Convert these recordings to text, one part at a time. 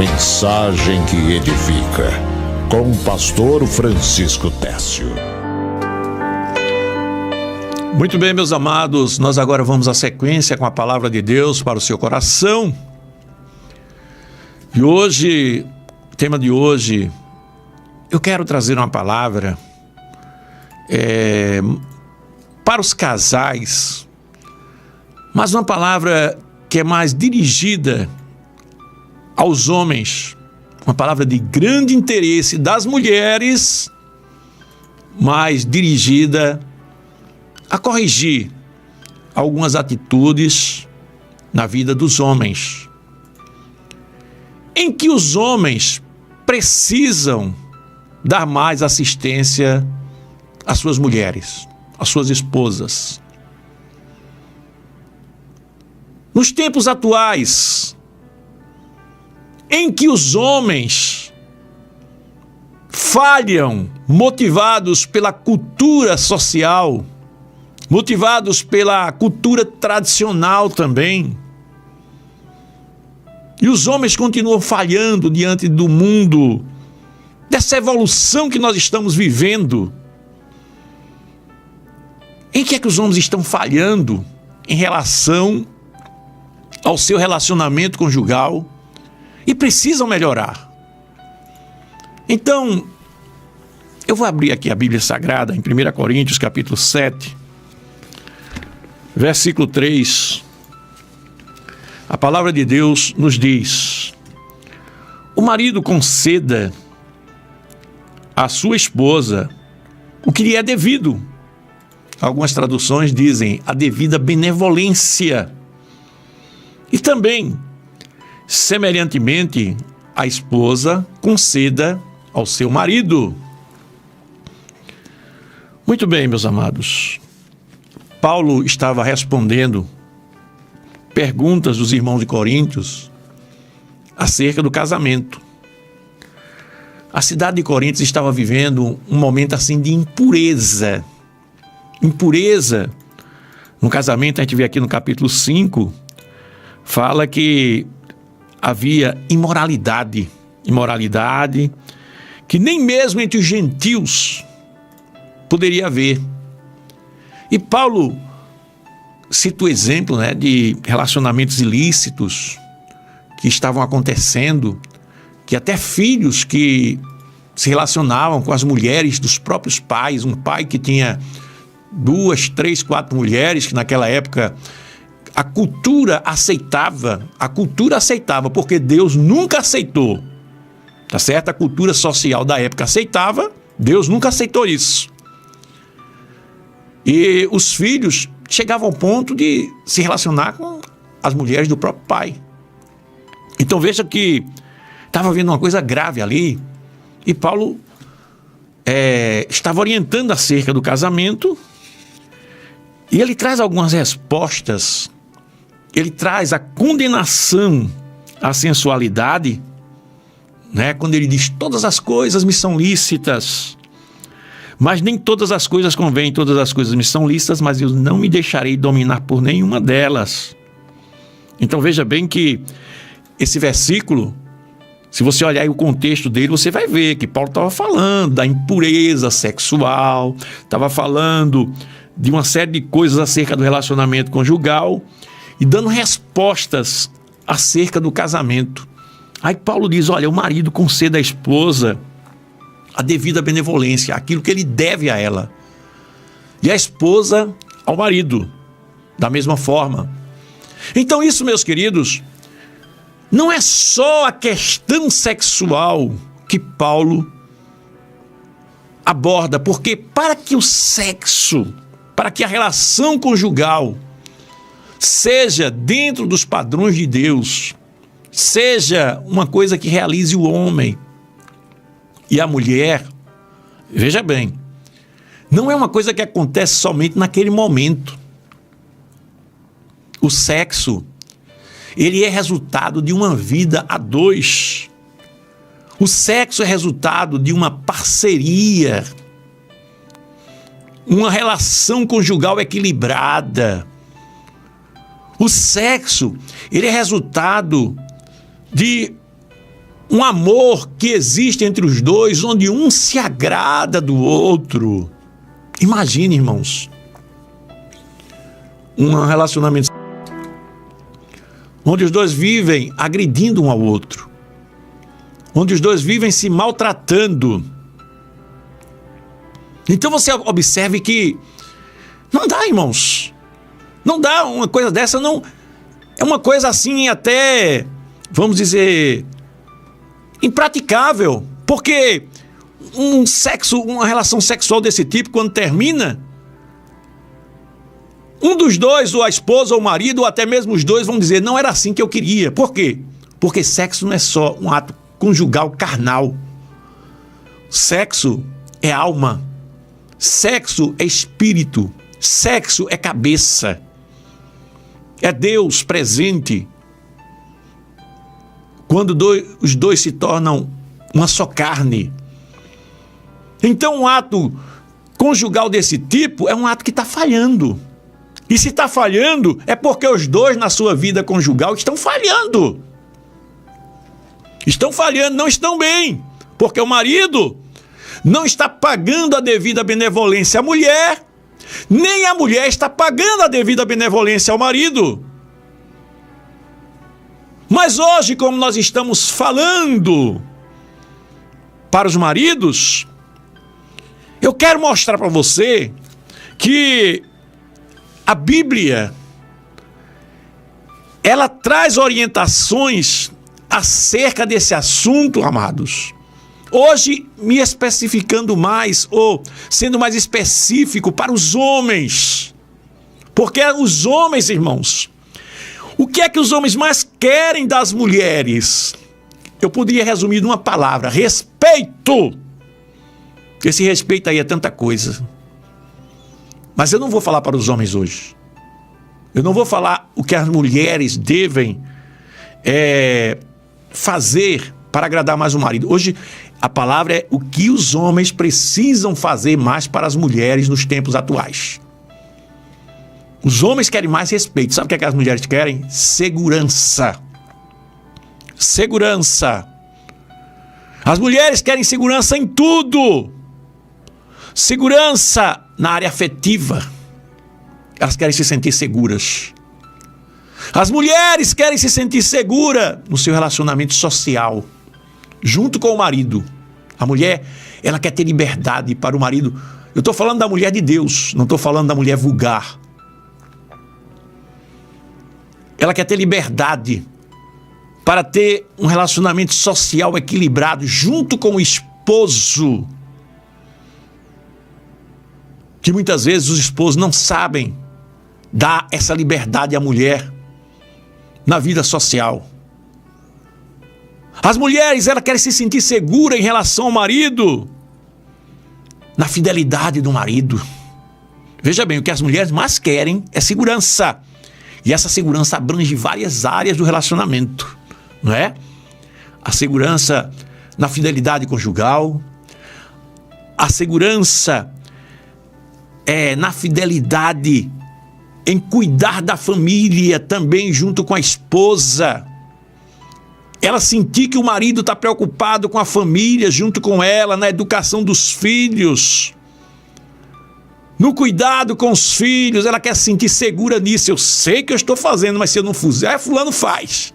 Mensagem que edifica, com o pastor Francisco Técio. Muito bem, meus amados, nós agora vamos à sequência com a palavra de Deus para o seu coração. E hoje, o tema de hoje, eu quero trazer uma palavra para os casais, mas uma palavra que é mais dirigida aos homens, uma palavra de grande interesse das mulheres, mas dirigida a corrigir algumas atitudes na vida dos homens, em que os homens precisam dar mais assistência às suas mulheres, às suas esposas. Nos tempos atuais, em que os homens falham, motivados pela cultura social, motivados pela cultura tradicional também, e os homens continuam falhando diante do mundo, dessa evolução que nós estamos vivendo. Em que é que os homens estão falhando em relação ao seu relacionamento conjugal e precisam melhorar? Então, eu vou abrir aqui a Bíblia Sagrada em 1 Coríntios capítulo 7, versículo 3. A palavra de Deus nos diz: o marido conceda à sua esposa o que lhe é devido. Algumas traduções dizem a devida benevolência. E também, semelhantemente, a esposa conceda ao seu marido. Muito bem, meus amados. Paulo estava respondendo perguntas dos irmãos de Coríntios acerca do casamento. A cidade de Coríntios estava vivendo um momento assim de impureza. Impureza. No casamento, a gente vê aqui no capítulo 5, fala que havia imoralidade que nem mesmo entre os gentios poderia haver. E Paulo cita o exemplo, de relacionamentos ilícitos que estavam acontecendo, que até filhos que se relacionavam com as mulheres dos próprios pais, um pai que tinha 2, 3, 4 mulheres, que naquela época a cultura aceitava, porque Deus nunca aceitou, tá certo? A cultura social da época aceitava, Deus nunca aceitou isso. E os filhos chegavam ao ponto de se relacionar com as mulheres do próprio pai. Então veja que estava havendo uma coisa grave ali, e Paulo estava orientando acerca do casamento, e ele traz algumas respostas. Ele traz a condenação à sensualidade, quando ele diz: todas as coisas me são lícitas, mas nem todas as coisas convêm, todas as coisas me são lícitas, mas eu não me deixarei dominar por nenhuma delas. Então veja bem que esse versículo, se você olhar aí o contexto dele, você vai ver que Paulo estava falando da impureza sexual, estava falando de uma série de coisas acerca do relacionamento conjugal e dando respostas acerca do casamento. Aí Paulo diz: olha, o marido conceda à esposa a devida benevolência, aquilo que ele deve a ela, e a esposa ao marido, da mesma forma. Então isso, meus queridos, não é só a questão sexual que Paulo aborda, porque para que o sexo, para que a relação conjugal seja dentro dos padrões de Deus, seja uma coisa que realize o homem e a mulher, veja bem, não é uma coisa que acontece somente naquele momento. O sexo, ele é resultado de uma vida a dois. O sexo é resultado de uma parceria, uma relação conjugal equilibrada. O sexo, ele é resultado de um amor que existe entre os dois, onde um se agrada do outro. Imagine, irmãos, um relacionamento onde os dois vivem agredindo um ao outro, onde os dois vivem se maltratando. Então você observe que não dá, irmãos. Não dá uma coisa dessa, não. É uma coisa assim até, vamos dizer, impraticável. Porque uma relação sexual desse tipo, quando termina, um dos dois, ou a esposa ou o marido, ou até mesmo os dois, vão dizer, não era assim que eu queria. Por quê? Porque sexo não é só um ato conjugal carnal. Sexo é alma. Sexo é espírito. Sexo é cabeça. É Deus presente. Quando os dois se tornam uma só carne. Então um ato conjugal desse tipo é um ato que está falhando. E se está falhando, é porque os dois na sua vida conjugal estão falhando. Estão falhando, não estão bem. Porque o marido não está pagando a devida benevolência à mulher, nem a mulher está pagando a devida benevolência ao marido. Mas hoje, como nós estamos falando para os maridos, eu quero mostrar para você que a Bíblia, ela traz orientações acerca desse assunto, amados. Hoje, me especificando mais, ou sendo mais específico para os homens. Porque os homens, irmãos, o que é que os homens mais querem das mulheres? Eu poderia resumir numa palavra: respeito. Esse respeito aí é tanta coisa. Mas eu não vou falar para os homens hoje. Eu não vou falar o que as mulheres devem fazer para agradar mais o marido. Hoje, a palavra é o que os homens precisam fazer mais para as mulheres nos tempos atuais. Os homens querem mais respeito. Sabe o que as mulheres querem? Segurança. Segurança. As mulheres querem segurança em tudo. Segurança na área afetiva. Elas querem se sentir seguras. As mulheres querem se sentir seguras no seu relacionamento social, junto com o marido. A mulher, ela quer ter liberdade para o marido. Eu estou falando da mulher de Deus, não estou falando da mulher vulgar. Ela quer ter liberdade para ter um relacionamento social equilibrado junto com o esposo. Que muitas vezes os esposos não sabem dar essa liberdade à mulher na vida social. As mulheres, elas querem se sentir seguras em relação ao marido, na fidelidade do marido. Veja bem, o que as mulheres mais querem é segurança. E essa segurança abrange várias áreas do relacionamento, não é? A segurança na fidelidade conjugal, a segurança na fidelidade em cuidar da família também junto com a esposa. Ela sentir que o marido está preocupado com a família junto com ela, na educação dos filhos, no cuidado com os filhos. Ela quer se sentir segura nisso. Eu sei que eu estou fazendo, mas se eu não fizer, fulano faz.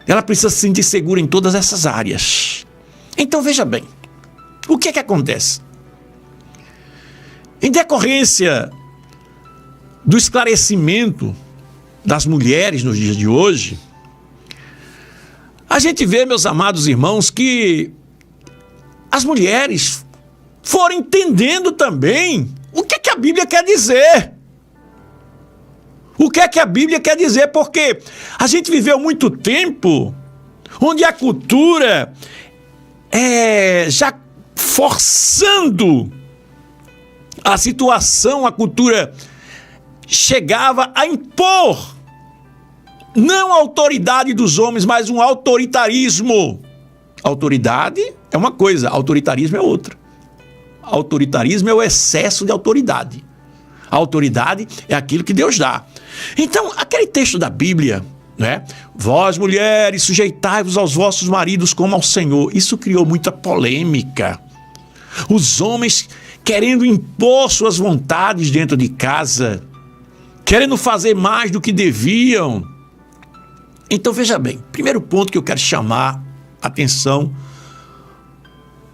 Ela precisa se sentir segura em todas essas áreas. Então veja bem, o que é que acontece? Em decorrência do esclarecimento das mulheres nos dias de hoje, a gente vê, meus amados irmãos, que as mulheres foram entendendo também o que é que a Bíblia quer dizer. O que é que a Bíblia quer dizer? Porque a gente viveu muito tempo onde a cultura já forçando a situação, a cultura chegava a impor não a autoridade dos homens, mas um autoritarismo. Autoridade é uma coisa, autoritarismo é outra. Autoritarismo é o excesso de autoridade. A autoridade é aquilo que Deus dá. Então, aquele texto da Bíblia, né? Vós, mulheres, sujeitai-vos aos vossos maridos como ao Senhor. Isso criou muita polêmica. Os homens querendo impor suas vontades dentro de casa, querendo fazer mais do que deviam. Então, veja bem, primeiro ponto que eu quero chamar a atenção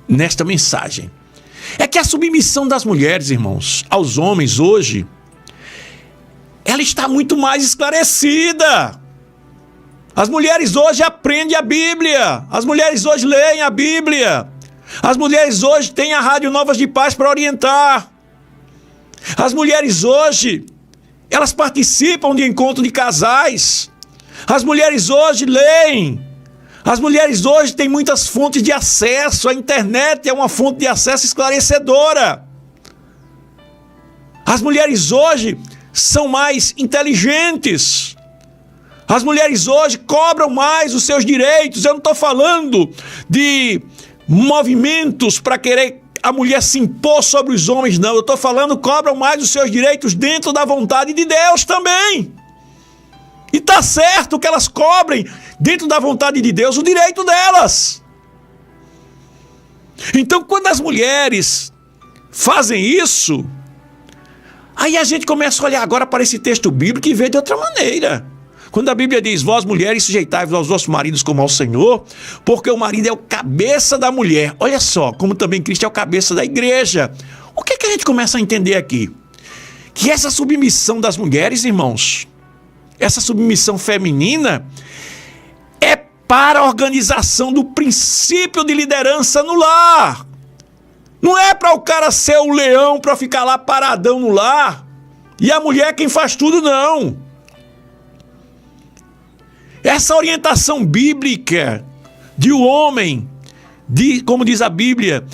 nesta mensagem é que a submissão das mulheres, irmãos, aos homens hoje, ela está muito mais esclarecida. As mulheres hoje aprendem a Bíblia, as mulheres hoje leem a Bíblia, as mulheres hoje têm a Rádio Novas de Paz para orientar. As mulheres hoje, elas participam de encontro de casais. As mulheres hoje leem. As mulheres hoje têm muitas fontes de acesso. A internet é uma fonte de acesso esclarecedora. As mulheres hoje são mais inteligentes. As mulheres hoje cobram mais os seus direitos. Eu não estou falando de movimentos para querer a mulher se impor sobre os homens, não. Eu estou falando cobram mais os seus direitos dentro da vontade de Deus também. E está certo que elas cobrem dentro da vontade de Deus o direito delas. Então, quando as mulheres fazem isso, aí a gente começa a olhar agora para esse texto bíblico e ver de outra maneira. Quando a Bíblia diz, vós mulheres sujeitai-vos aos vossos maridos como ao Senhor, porque o marido é o cabeça da mulher. Olha só, como também Cristo é o cabeça da igreja. O que a gente começa a entender aqui? Que essa submissão das mulheres, irmãos, essa submissão feminina é para a organização do princípio de liderança no lar. Não é para o cara ser o leão para ficar lá paradão no lar e a mulher quem faz tudo, não. Essa orientação bíblica de o homem, como diz a Bíblia,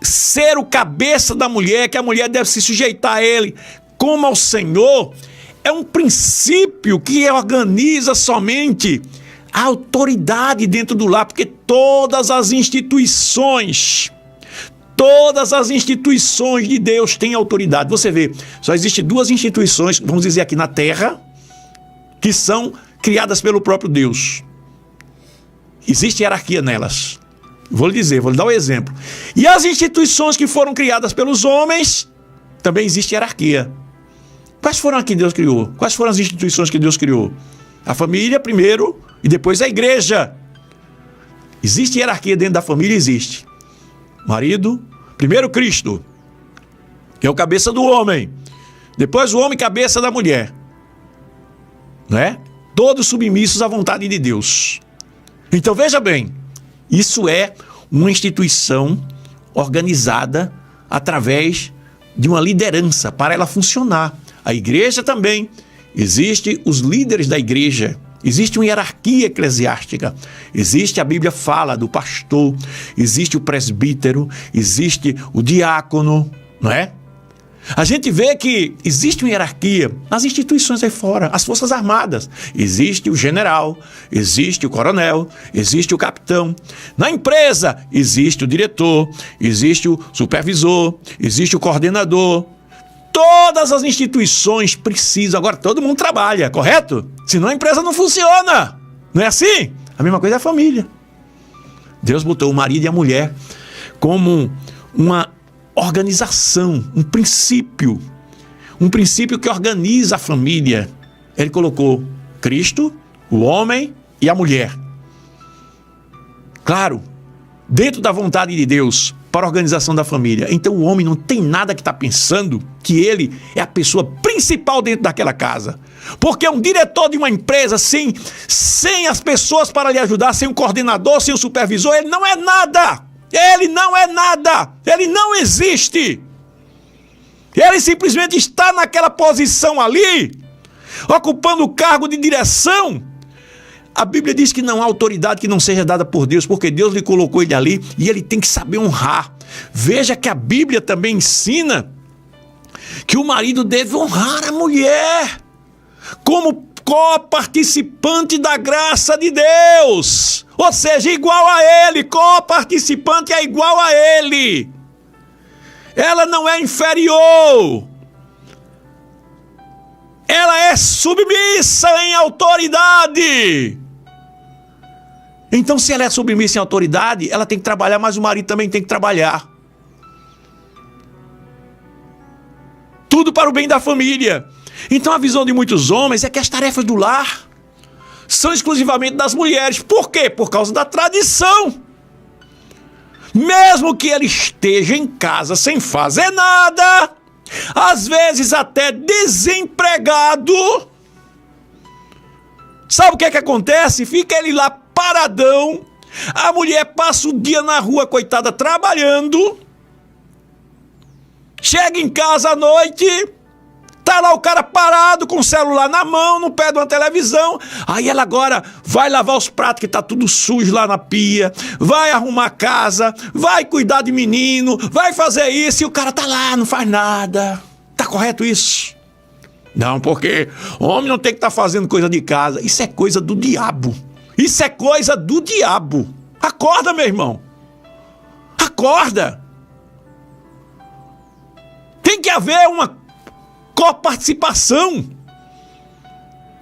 ser o cabeça da mulher, que a mulher deve se sujeitar a ele como ao Senhor, é um princípio que organiza somente a autoridade dentro do lar, porque todas as instituições de Deus têm autoridade. Você vê, só existem duas instituições, vamos dizer aqui na terra, que são criadas pelo próprio Deus. Existe hierarquia nelas. Vou lhe dar um exemplo. E as instituições que foram criadas pelos homens, também existe hierarquia. Quais foram as que Deus criou? Quais foram as instituições que Deus criou? A família primeiro e depois a igreja. Existe hierarquia dentro da família? Existe. Marido, primeiro Cristo, que é o cabeça do homem. Depois o homem, cabeça da mulher. Não é? Todos submissos à vontade de Deus. Então veja bem, isso é uma instituição organizada através de uma liderança para ela funcionar. A igreja também, existem os líderes da igreja, existe uma hierarquia eclesiástica, existe, a Bíblia fala do pastor, existe o presbítero, existe o diácono, não é? A gente vê que existe uma hierarquia nas instituições aí fora, as Forças Armadas. Existe o general, existe o coronel, existe o capitão. Na empresa, existe o diretor, existe o supervisor, existe o coordenador. Todas as instituições precisam. Agora, todo mundo trabalha, correto? Senão a empresa não funciona. Não é assim? A mesma coisa é a família. Deus botou o marido e a mulher como uma organização, um princípio que organiza a família. Ele colocou Cristo, o homem e a mulher. Claro, dentro da vontade de Deus, para a organização da família. Então o homem não tem nada que está pensando que ele é a pessoa principal dentro daquela casa. Porque um diretor de uma empresa, sem as pessoas para lhe ajudar, sem um coordenador, sem um supervisor, ele não é nada. Ele não é nada, ele não existe. Ele simplesmente está naquela posição ali, ocupando o cargo de direção. A Bíblia diz que não há autoridade que não seja dada por Deus, porque Deus lhe colocou ele ali e ele tem que saber honrar. Veja que a Bíblia também ensina que o marido deve honrar a mulher como co-participante da graça de Deus. Ou seja, igual a ele, co-participante é igual a ele. Ela não é inferior. ela é submissa em autoridade. Então, se ela é submissa em autoridade, ela tem que trabalhar, mas o marido também tem que trabalhar. Tudo para o bem da família. Então, a visão de muitos homens é que as tarefas do lar são exclusivamente das mulheres. Por quê? Por causa da tradição. Mesmo que ele esteja em casa sem fazer nada, às vezes até desempregado, sabe o que é que acontece? Fica ele lá paradão, a mulher passa o dia na rua, coitada, trabalhando, chega em casa à noite, tá lá o cara parado com o celular na mão, no pé de uma televisão. Aí ela agora vai lavar os pratos que tá tudo sujo lá na pia, vai arrumar a casa, vai cuidar de menino, vai fazer isso, e o cara tá lá, não faz nada. Tá correto isso? Não, porque homem não tem que estar fazendo coisa de casa. Isso é coisa do diabo. Isso é coisa do diabo. Acorda, meu irmão. Acorda. Tem que haver uma coparticipação,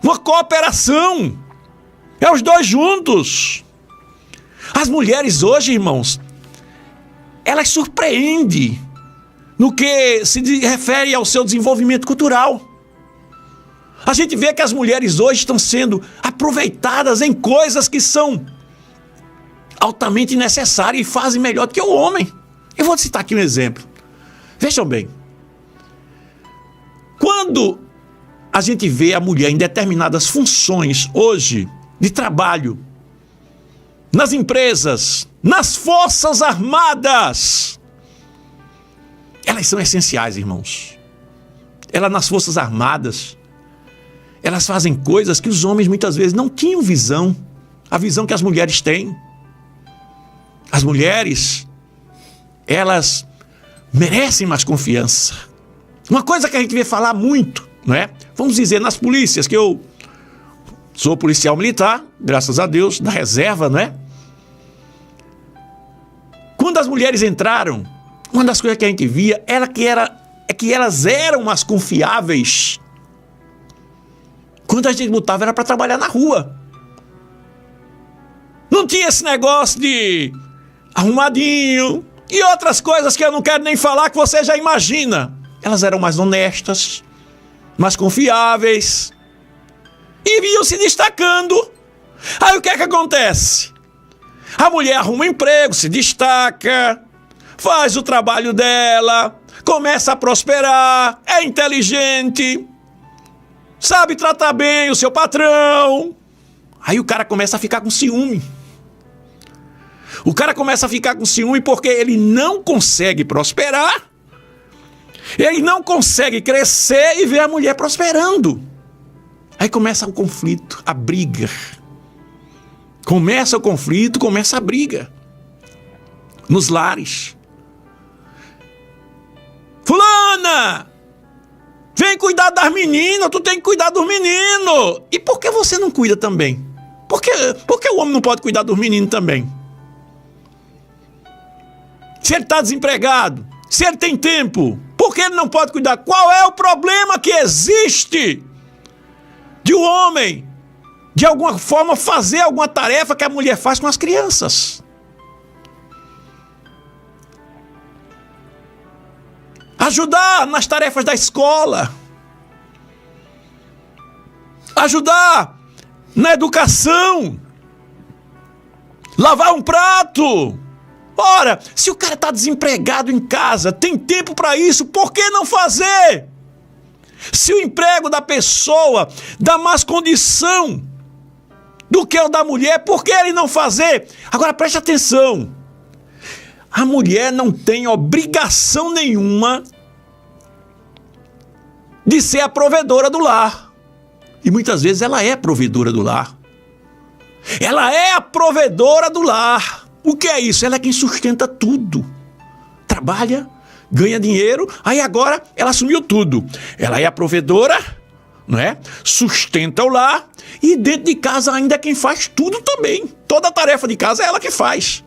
uma cooperação. É os dois juntos. As mulheres hoje, irmãos, elas surpreendem no que se refere ao seu desenvolvimento cultural. A gente vê que as mulheres hoje estão sendo aproveitadas em coisas que são altamente necessárias e fazem melhor do que o homem. Eu vou citar aqui um exemplo. Vejam bem. Quando a gente vê a mulher em determinadas funções hoje de trabalho, nas empresas, nas forças armadas, elas são essenciais, irmãos. Elas nas forças armadas, elas fazem coisas que os homens muitas vezes não tinham visão, a visão que as mulheres têm. As mulheres, elas merecem mais confiança. Uma coisa que a gente vê falar muito, não é? Vamos dizer, nas polícias, que eu sou policial militar, graças a Deus, da reserva, não é? Quando as mulheres entraram, uma das coisas que a gente via é que elas eram mais confiáveis. Quando a gente botava, era para trabalhar na rua. Não tinha esse negócio de arrumadinho e outras coisas que eu não quero nem falar, que você já imagina. Elas eram mais honestas, mais confiáveis e vinham se destacando. Aí o que é que acontece? A mulher arruma um emprego, se destaca, faz o trabalho dela, começa a prosperar, é inteligente, sabe tratar bem o seu patrão. Aí o cara começa a ficar com ciúme. O cara começa a ficar com ciúme porque ele não consegue prosperar, ele não consegue crescer e ver a mulher prosperando. Aí começa o conflito, a briga. Começa o conflito, começa a briga. Nos lares. Fulana! Vem cuidar das meninas, tu tem que cuidar dos meninos. E por que você não cuida também? Por que o homem não pode cuidar dos meninos também? Se ele está desempregado, se ele tem tempo, por que ele não pode cuidar? Qual é o problema que existe de um homem, de alguma forma, fazer alguma tarefa que a mulher faz com as crianças? Ajudar nas tarefas da escola. Ajudar na educação. Lavar um prato. Ora, se o cara está desempregado em casa, tem tempo para isso, por que não fazer? Se o emprego da pessoa dá mais condição do que o da mulher, por que ele não fazer? Agora preste atenção. A mulher não tem obrigação nenhuma de ser a provedora do lar. E muitas vezes ela é a provedora do lar. Ela é a provedora do lar. O que é isso? Ela é quem sustenta tudo. Trabalha, ganha dinheiro, aí agora ela assumiu tudo. Ela é a provedora, não é? Sustenta o lar e dentro de casa ainda é quem faz tudo também. Toda a tarefa de casa é ela que faz.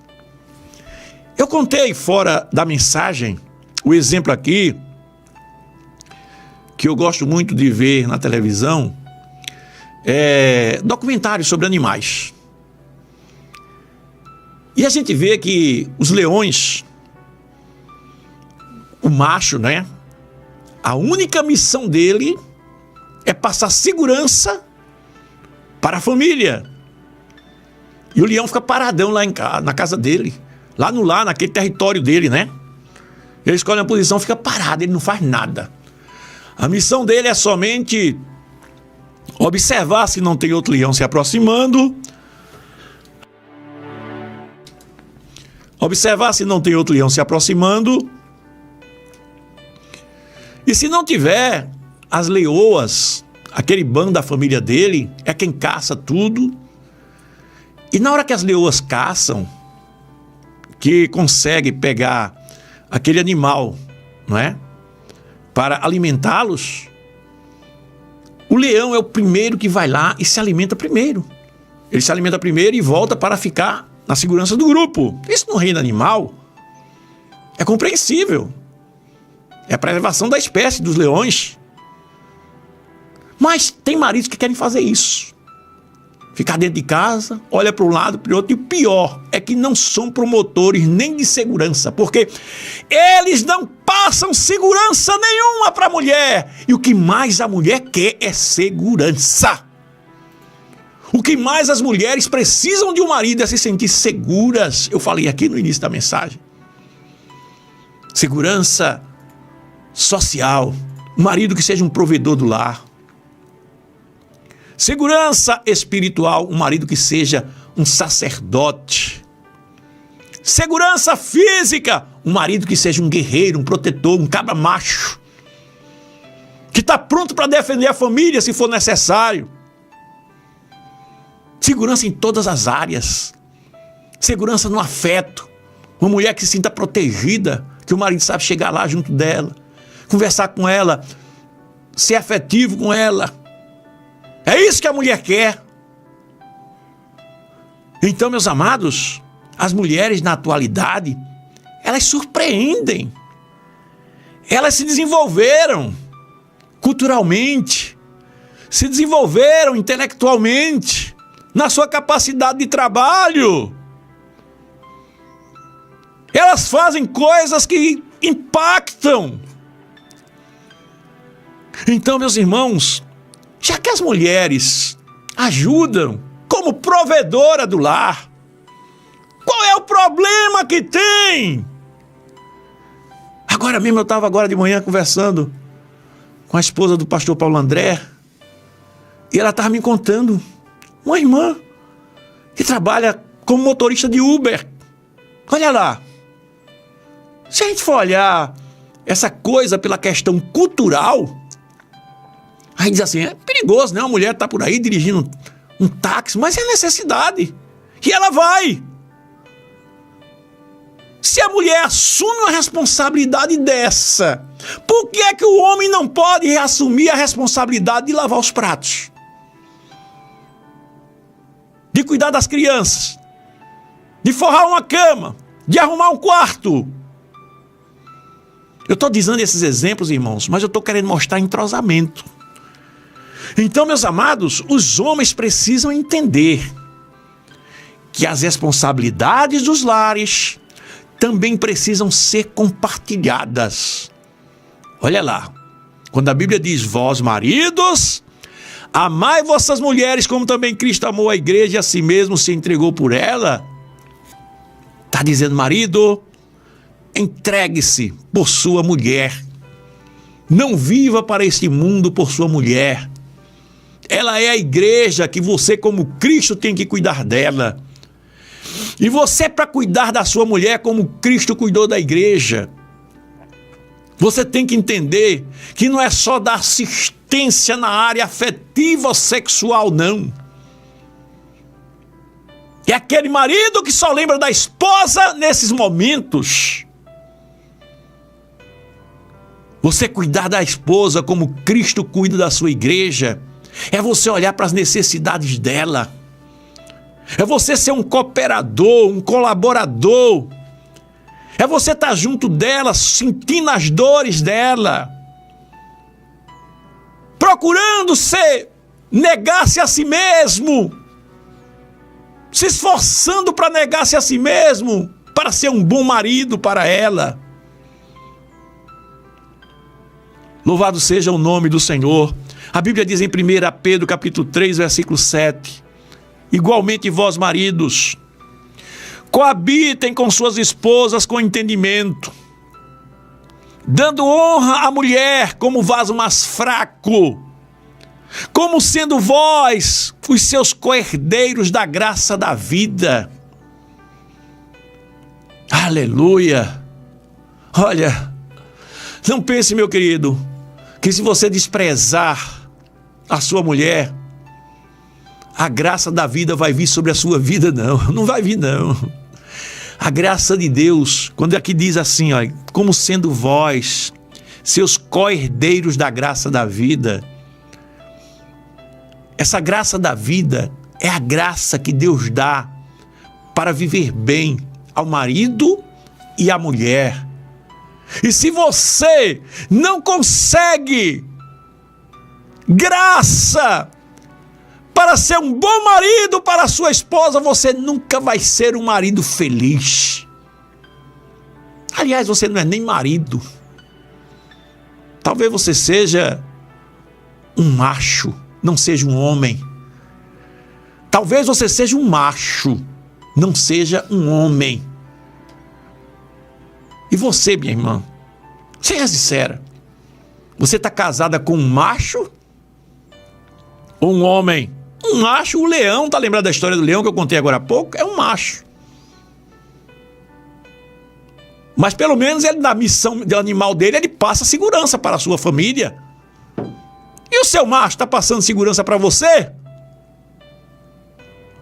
Eu contei fora da mensagem o exemplo aqui que eu gosto muito de ver na televisão é documentários sobre animais. E a gente vê que os leões, o macho, né? A única missão dele é passar segurança para a família. E o leão fica paradão lá na casa dele, lá no lar, naquele território dele, né? Ele escolhe uma posição, fica parado, ele não faz nada. A missão dele é somente observar se não tem outro leão se aproximando. Observar se não tem outro leão se aproximando. E se não tiver, as leoas, aquele bando da família dele, é quem caça tudo. E na hora que as leoas caçam, que consegue pegar aquele animal, não é? Para alimentá-los, o leão é o primeiro que vai lá e se alimenta primeiro. Ele se alimenta primeiro e volta para ficar na segurança do grupo. Isso no reino animal é compreensível. É a preservação da espécie dos leões. Mas tem maridos que querem fazer isso. Ficar dentro de casa, olha para um lado, para o outro. E o pior é que não são promotores nem de segurança, porque eles não passam segurança nenhuma para a mulher. E o que mais a mulher quer é segurança. O que mais as mulheres precisam de um marido é se sentir seguras. Eu falei aqui no início da mensagem. Segurança social. Um marido que seja um provedor do lar. Segurança espiritual. Um marido que seja um sacerdote. Segurança física. Um marido que seja um guerreiro, um protetor, um cabra macho. Que está pronto para defender a família se for necessário. Segurança em todas as áreas. Segurança no afeto. Uma mulher que se sinta protegida, que o marido sabe chegar lá junto dela, conversar com ela, ser afetivo com ela. É isso que a mulher quer. Então, meus amados, as mulheres na atualidade, elas surpreendem. Elas se desenvolveram culturalmente, se desenvolveram intelectualmente, na sua capacidade de trabalho. Elas fazem coisas que impactam. Então, meus irmãos, já que as mulheres ajudam como provedora do lar, qual é o problema que tem? Agora mesmo, eu estava agora de manhã conversando com a esposa do pastor Paulo André, e ela estava me contando uma irmã que trabalha como motorista de Uber. Olha lá. Se a gente for olhar essa coisa pela questão cultural, aí diz assim, é perigoso, né? Uma mulher está por aí dirigindo um táxi, mas é necessidade. E ela vai. Se a mulher assume uma responsabilidade dessa, por que é que o homem não pode assumir a responsabilidade de lavar os pratos? De cuidar das crianças, de forrar uma cama, de arrumar um quarto. Eu estou dizendo esses exemplos, irmãos, mas eu estou querendo mostrar entrosamento. Então, meus amados, os homens precisam entender que as responsabilidades dos lares também precisam ser compartilhadas. Olha lá, quando a Bíblia diz, vós maridos, amai vossas mulheres como também Cristo amou a igreja e a si mesmo se entregou por ela. Está dizendo, marido, entregue-se por sua mulher. Não viva para este mundo por sua mulher. Ela é a igreja que você, como Cristo, tem que cuidar dela. E você, para cuidar da sua mulher como Cristo cuidou da igreja, você tem que entender que não é só dar assistência na área afetiva ou sexual, não. É aquele marido que só lembra da esposa nesses momentos. Você cuidar da esposa como Cristo cuida da sua igreja, é você olhar para as necessidades dela. É você ser um cooperador, um colaborador. É você estar junto dela, sentindo as dores dela. procurando negar-se a si mesmo, se esforçando para negar-se a si mesmo, para ser um bom marido para ela. Louvado seja o nome do Senhor. A Bíblia diz em 1 Pedro capítulo 3, versículo 7, igualmente vós, maridos, coabitem com suas esposas com entendimento, dando honra à mulher como vaso mais fraco, como sendo vós os seus coherdeiros da graça da vida. Aleluia! Olha, não pense, meu querido, que se você desprezar a sua mulher, a graça da vida vai vir sobre a sua vida. Não vai vir, não. A graça de Deus, quando aqui diz assim, ó, como sendo vós seus co-herdeiros da graça da vida, essa graça da vida é a graça que Deus dá para viver bem ao marido e à mulher. E se você não consegue graça para ser um bom marido para a sua esposa, você nunca vai ser um marido feliz. Aliás, você não é nem marido. Talvez você seja um macho, não seja um homem. Talvez você seja um macho, não seja um homem. E você, minha irmã, seja sincera, você está casada com um macho ou um homem? Um macho, o leão, tá lembrado da história do leão que eu contei agora há pouco? É um macho. Mas pelo menos ele, na missão do animal dele, ele passa segurança para a sua família. E o seu macho está passando segurança para você?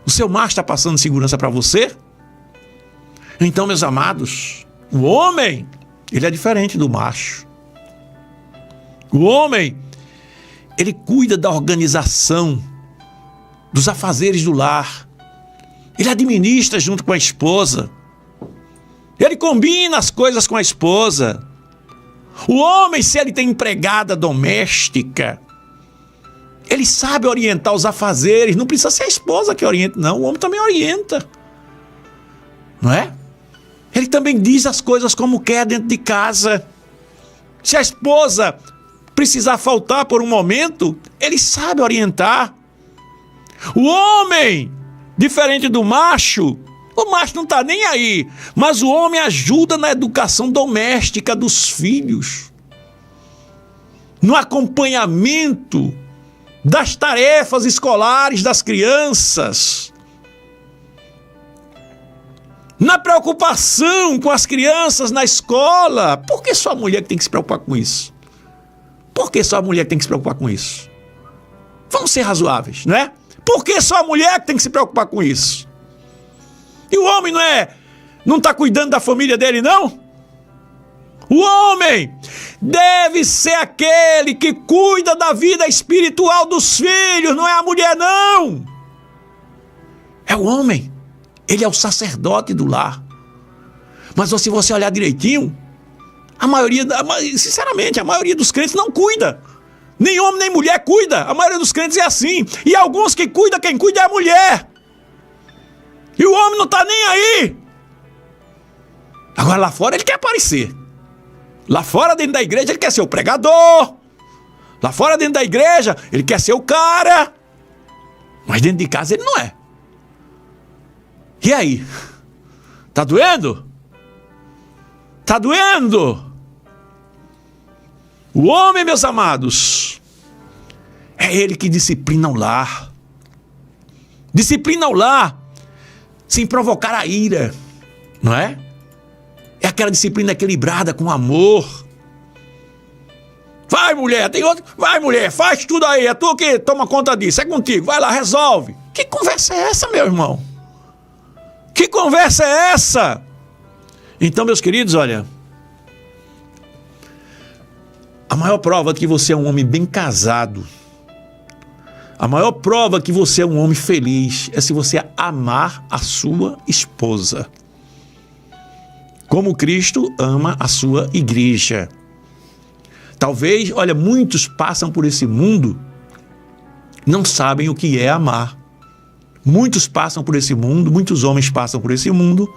O seu macho está passando segurança para você? Então, meus amados, o homem, ele é diferente do macho. O homem, ele cuida da organização, dos afazeres do lar. Ele administra junto com a esposa. Ele combina as coisas com a esposa. O homem, se ele tem empregada doméstica, ele sabe orientar os afazeres. Não precisa ser a esposa que orienta, não. O homem também orienta. Não é? Ele também diz as coisas como quer dentro de casa. Se a esposa precisar faltar por um momento, ele sabe orientar. O homem, diferente do macho, o macho não está nem aí, mas o homem ajuda na educação doméstica dos filhos, no acompanhamento das tarefas escolares das crianças, na preocupação com as crianças na escola. Por que só a mulher que tem que se preocupar com isso? Por que só a mulher que tem que se preocupar com isso? Vamos ser razoáveis, não é? Por que só a mulher que tem que se preocupar com isso? E o homem não está cuidando da família dele, não? O homem deve ser aquele que cuida da vida espiritual dos filhos, não é a mulher, não. É o homem. Ele é o sacerdote do lar. Mas se você olhar direitinho, sinceramente, a maioria dos crentes não cuida. Nem homem nem mulher cuida. A maioria dos crentes é assim. E alguns que cuidam, quem cuida é a mulher. E o homem não está nem aí. Agora lá fora ele quer aparecer. Lá fora dentro da igreja ele quer ser o pregador. Lá fora dentro da igreja ele quer ser o cara. Mas dentro de casa ele não é. E aí? Tá doendo? Tá doendo? O homem, meus amados, é ele que disciplina o lar. Disciplina o lar sem provocar a ira, não é? É aquela disciplina equilibrada com amor. Vai, mulher, tem outro. Vai, mulher, faz tudo aí. É tu que toma conta disso. É contigo. Vai lá, resolve. Que conversa é essa, meu irmão? Que conversa é essa? Então, meus queridos, olha, a maior prova de que você é um homem bem casado, a maior prova que você é um homem feliz é se você amar a sua esposa, como Cristo ama a sua igreja. Talvez, olha, muitos passam por esse mundo, não sabem o que é amar. Muitos passam por esse mundo, muitos homens passam por esse mundo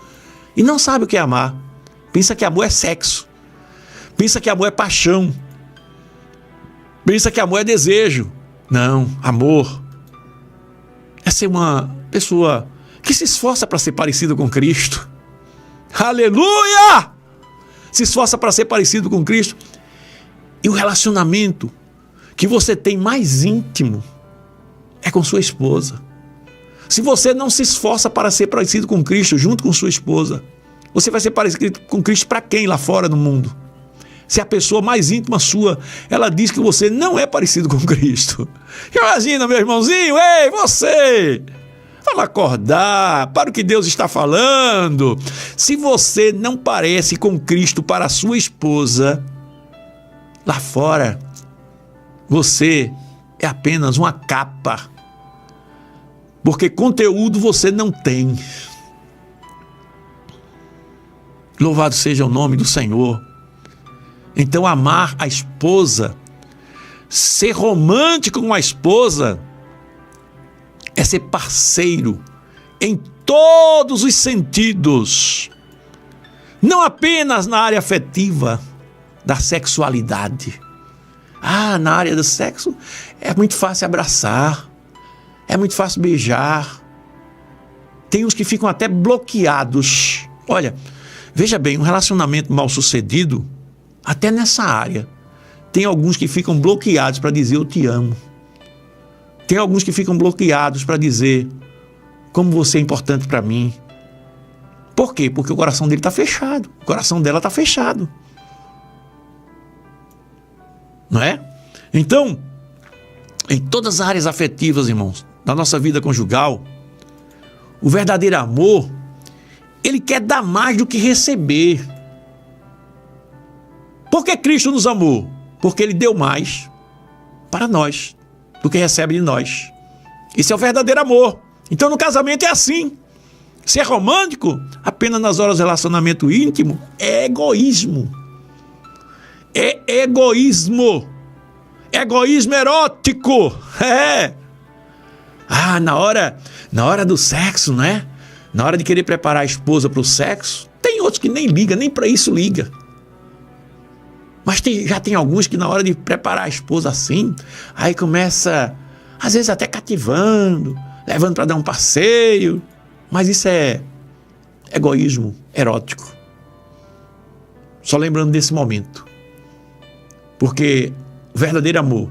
e não sabem o que é amar. Pensa que amor é sexo. Pensa que amor é paixão. Pensa que amor é desejo. Não, amor é ser uma pessoa que se esforça para ser parecido com Cristo. Aleluia! Se esforça para ser parecido com Cristo. E o relacionamento que você tem mais íntimo é com sua esposa. Se você não se esforça para ser parecido com Cristo junto com sua esposa, você vai ser parecido com Cristo para quem lá fora no mundo? Se a pessoa mais íntima sua, ela diz que você não é parecido com Cristo. Imagina, meu irmãozinho, ei, você! Vamos acordar para o que Deus está falando. Se você não parece com Cristo para a sua esposa, lá fora, você é apenas uma capa. Porque conteúdo você não tem. Louvado seja o nome do Senhor. Então, amar a esposa, ser romântico com a esposa, é ser parceiro em todos os sentidos. Não apenas na área afetiva, da sexualidade. Na área do sexo é muito fácil abraçar, é muito fácil beijar. Tem uns que ficam até bloqueados. Olha, veja bem, um relacionamento mal sucedido, até nessa área, tem alguns que ficam bloqueados para dizer eu te amo. Tem alguns que ficam bloqueados para dizer como você é importante para mim. Por quê? Porque o coração dele está fechado. O coração dela está fechado. Não é? Então, em todas as áreas afetivas, irmãos, da nossa vida conjugal, o verdadeiro amor, ele quer dar mais do que receber. Por que Cristo nos amou? Porque ele deu mais para nós do que recebe de nós. Esse é o verdadeiro amor. Então, no casamento é assim. Ser romântico apenas nas horas de relacionamento íntimo é egoísmo. É egoísmo. Egoísmo erótico. Na hora do sexo, né? Na hora de querer preparar a esposa para o sexo, tem outros que nem ligam, nem para isso liga. Mas já tem alguns que na hora de preparar a esposa assim, aí começa, às vezes até cativando, levando para dar um passeio. Mas isso é egoísmo erótico. Só lembrando desse momento. Porque o verdadeiro amor,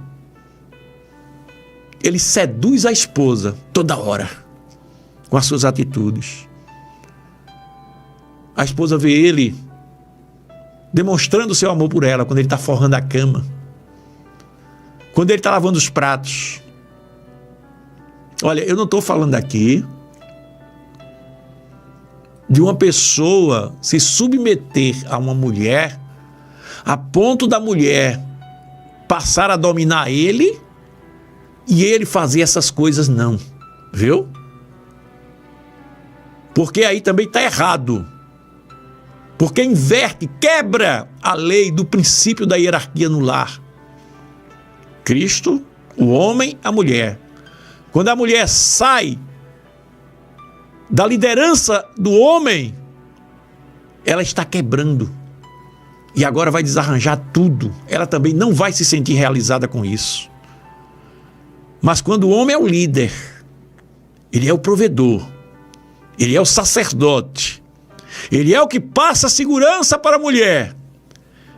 ele seduz a esposa toda hora, com as suas atitudes. A esposa vê ele demonstrando seu amor por ela quando ele está forrando a cama, quando ele está lavando os pratos. Olha, eu não estou falando aqui de uma pessoa se submeter a uma mulher a ponto da mulher passar a dominar ele e ele fazer essas coisas, não. Viu? Porque aí também está errado. Porque inverte, quebra a lei do princípio da hierarquia no lar. Cristo, o homem, a mulher. Quando a mulher sai da liderança do homem, ela está quebrando. E agora vai desarranjar tudo. Ela também não vai se sentir realizada com isso. Mas quando o homem é o líder, ele é o provedor, ele é o sacerdote, ele é o que passa a segurança para a mulher.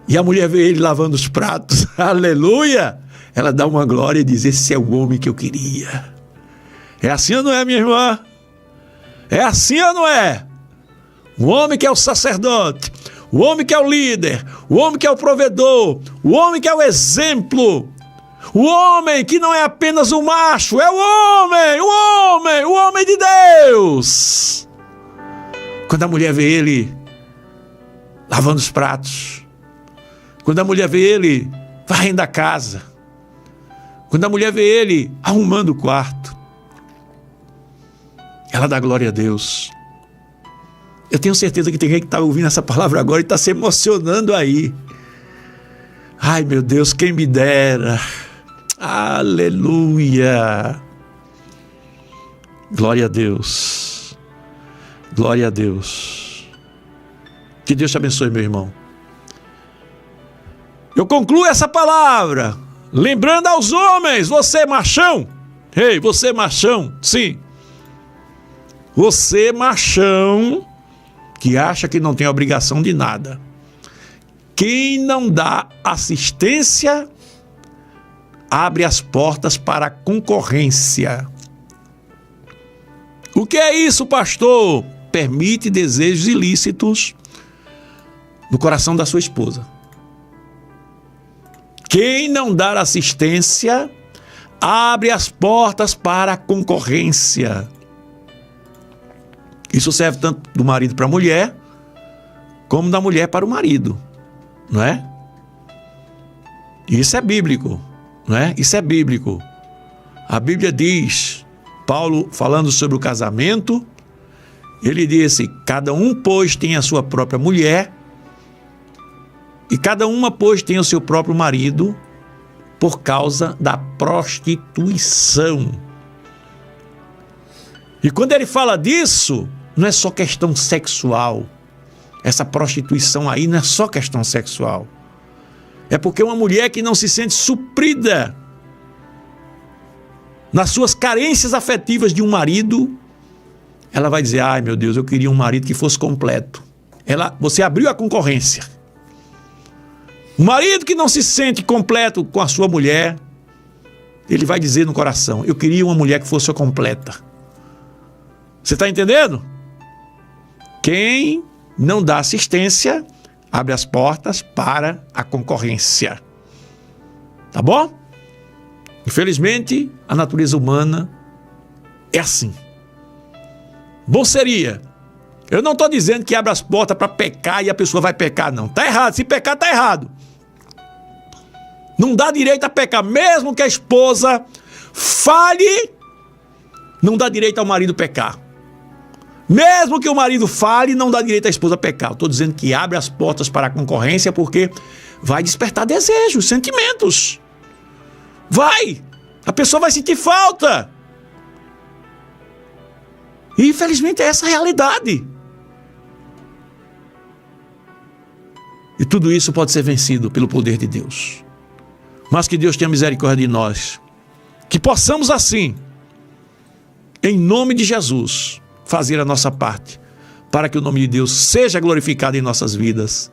E a mulher vê ele lavando os pratos. Aleluia! Ela dá uma glória e diz: esse é o homem que eu queria. É assim ou não é, minha irmã? É assim ou não é? O homem que é o sacerdote, o homem que é o líder, o homem que é o provedor, o homem que é o exemplo, o homem que não é apenas o macho, é o homem de Deus. Quando a mulher vê ele lavando os pratos, quando a mulher vê ele varrendo a casa, quando a mulher vê ele arrumando o quarto, ela dá glória a Deus. Eu tenho certeza que tem gente que está ouvindo essa palavra agora e está se emocionando aí. Ai, meu Deus, quem me dera. Aleluia. Glória a Deus. Glória a Deus. Que Deus te abençoe, meu irmão. Eu concluo essa palavra lembrando aos homens, você machão. Ei, você machão, sim. Você machão que acha que não tem obrigação de nada. Quem não dá assistência abre as portas para a concorrência. O que é isso, pastor? Permite desejos ilícitos no coração da sua esposa. Quem não dá assistência abre as portas para a concorrência. Isso serve tanto do marido para a mulher, como da mulher para o marido, não é? Isso é bíblico, não é? Isso é bíblico. A Bíblia diz, Paulo falando sobre o casamento, ele disse, cada um, pois, tem a sua própria mulher, e cada uma, pois, tem o seu próprio marido, por causa da prostituição. E quando ele fala disso, não é só questão sexual. Essa prostituição aí não é só questão sexual. É porque uma mulher que não se sente suprida nas suas carências afetivas de um marido, ela vai dizer, ai meu Deus, eu queria um marido que fosse completo. Você abriu a concorrência. Um marido que não se sente completo com a sua mulher, ele vai dizer no coração, eu queria uma mulher que fosse completa. Você está entendendo? Quem não dá assistência, abre as portas para a concorrência. Tá bom? Infelizmente, a natureza humana é assim. Bom seria, eu não estou dizendo que abre as portas para pecar e a pessoa vai pecar, não. Está errado, se pecar, está errado. Não dá direito a pecar, mesmo que a esposa fale, não dá direito ao marido pecar. Mesmo que o marido fale, não dá direito à esposa pecar. Estou dizendo que abre as portas para a concorrência porque vai despertar desejos, sentimentos. Vai! A pessoa vai sentir falta. E infelizmente é essa a realidade. E tudo isso pode ser vencido pelo poder de Deus. Mas que Deus tenha misericórdia de nós. Que possamos assim, em nome de Jesus, fazer a nossa parte, para que o nome de Deus seja glorificado em nossas vidas.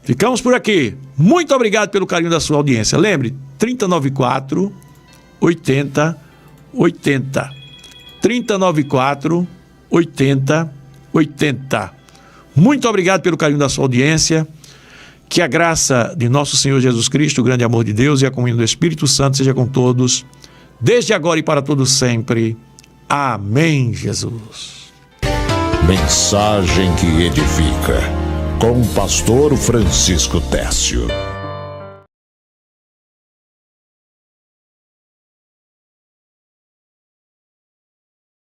Ficamos por aqui. Muito obrigado pelo carinho da sua audiência. Lembre, 394 80 80. 394 80 80. Muito obrigado pelo carinho da sua audiência. Que a graça de nosso Senhor Jesus Cristo, o grande amor de Deus e a comunhão do Espírito Santo seja com todos, desde agora e para todos sempre. Amém, Jesus. Mensagem que edifica, com o pastor Francisco Técio.